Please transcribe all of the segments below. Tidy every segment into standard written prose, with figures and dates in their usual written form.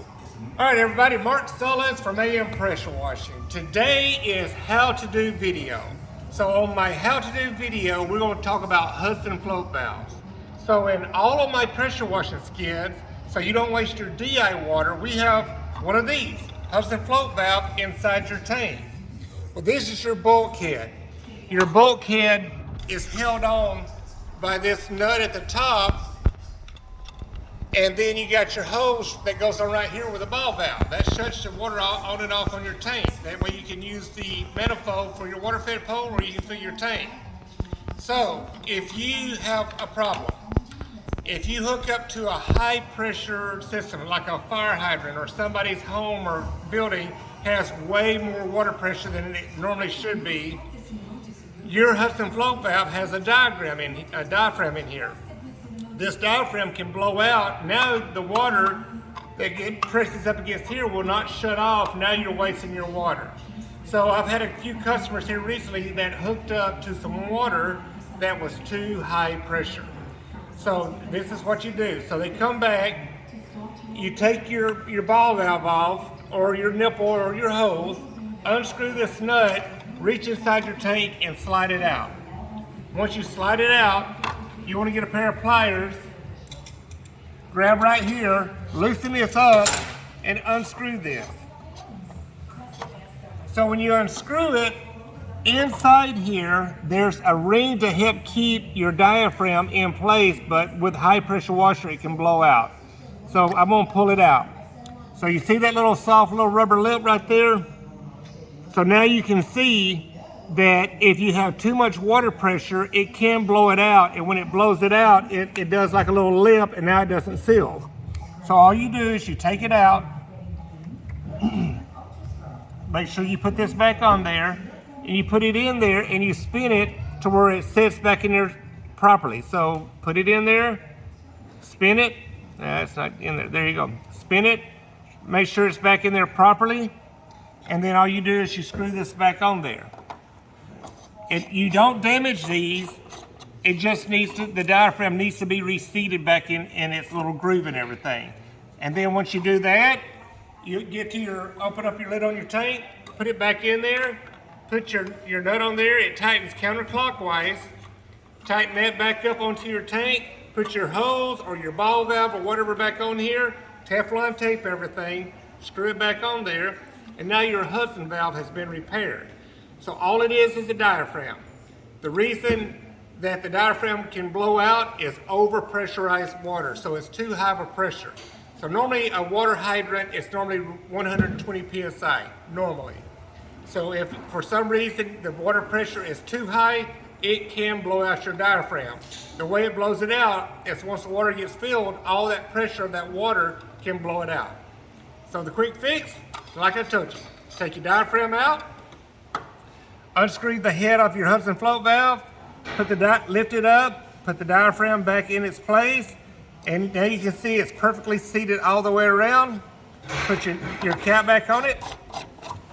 go. All right, everybody, Mark Sullins from AM Pressure Washing. Today is how to do video. So on my how to do video, we're going to talk about Hudson Float Valves. So in all of my pressure washing skids, so you don't waste your DI water, we have one of these, Hudson Float Valve inside your tank. Well, this is your bulkhead. Your bulkhead is held on by this nut at the top, and then you got your hose that goes on right here with a ball valve. That shuts the water on and off on your tank. That way you can use the manifold for your water fed pole, or you can fill your tank. So if you have a problem, if you hook up to a high pressure system like a fire hydrant, or somebody's home or building has way more water pressure than it normally should be, your Hudson Float Valve has a diaphragm in here. This diaphragm can blow out. Now the water that presses up against here will not shut off. Now you're wasting your water. So I've had a few customers here recently that hooked up to some water that was too high pressure. So this is what you do. So they come back, you take your ball valve off, or your nipple or your hose, unscrew this nut, reach inside your tank and slide it out. Once you slide it out, you want to get a pair of pliers, grab right here, loosen this up, and unscrew this. So when you unscrew it, inside here, there's a ring to help keep your diaphragm in place, but with high pressure washer, it can blow out. So I'm gonna pull it out. So you see that little soft little rubber lip right there? So now you can see that if you have too much water pressure, it can blow it out, and when it blows it out, it does like a little lip, and now it doesn't seal. So all you do is you take it out, make sure you put this back on there, and you put it in there and you spin it to where it sits back in there properly. So put it in there, spin it, it's not in there, there you go. Spin it, make sure it's back in there properly, and then all you do is you screw this back on there. You don't damage these, it just needs to, the diaphragm needs to be reseated back in its little groove and everything. And then once you do that, you get to open up your lid on your tank, put it back in there, put your nut on there, it tightens counterclockwise, tighten that back up onto your tank, put your hose or your ball valve or whatever back on here, Teflon tape everything, screw it back on there, and now your Hudson valve has been repaired. So all it is a diaphragm. The reason that the diaphragm can blow out is over-pressurized water, so it's too high of a pressure. So normally a water hydrant is normally 120 psi, normally. So if for some reason the water pressure is too high, it can blow out your diaphragm. The way it blows it out is once the water gets filled, all that pressure of that water can blow it out. So the quick fix, like I told you, take your diaphragm out, unscrew the head off your Hudson Float Valve, lift it up, put the diaphragm back in its place, and now you can see it's perfectly seated all the way around. Put your cap back on it,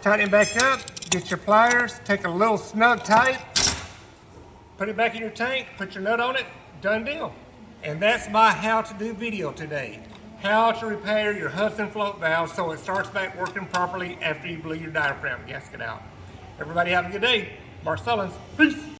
tighten it back up, get your pliers, take a little snug tight, put it back in your tank, put your nut on it, done deal. And that's my how to do video today. How to repair your Hudson Float Valve so it starts back working properly after you blew your diaphragm gasket out. Everybody have a good day. Mark Sullins. Peace.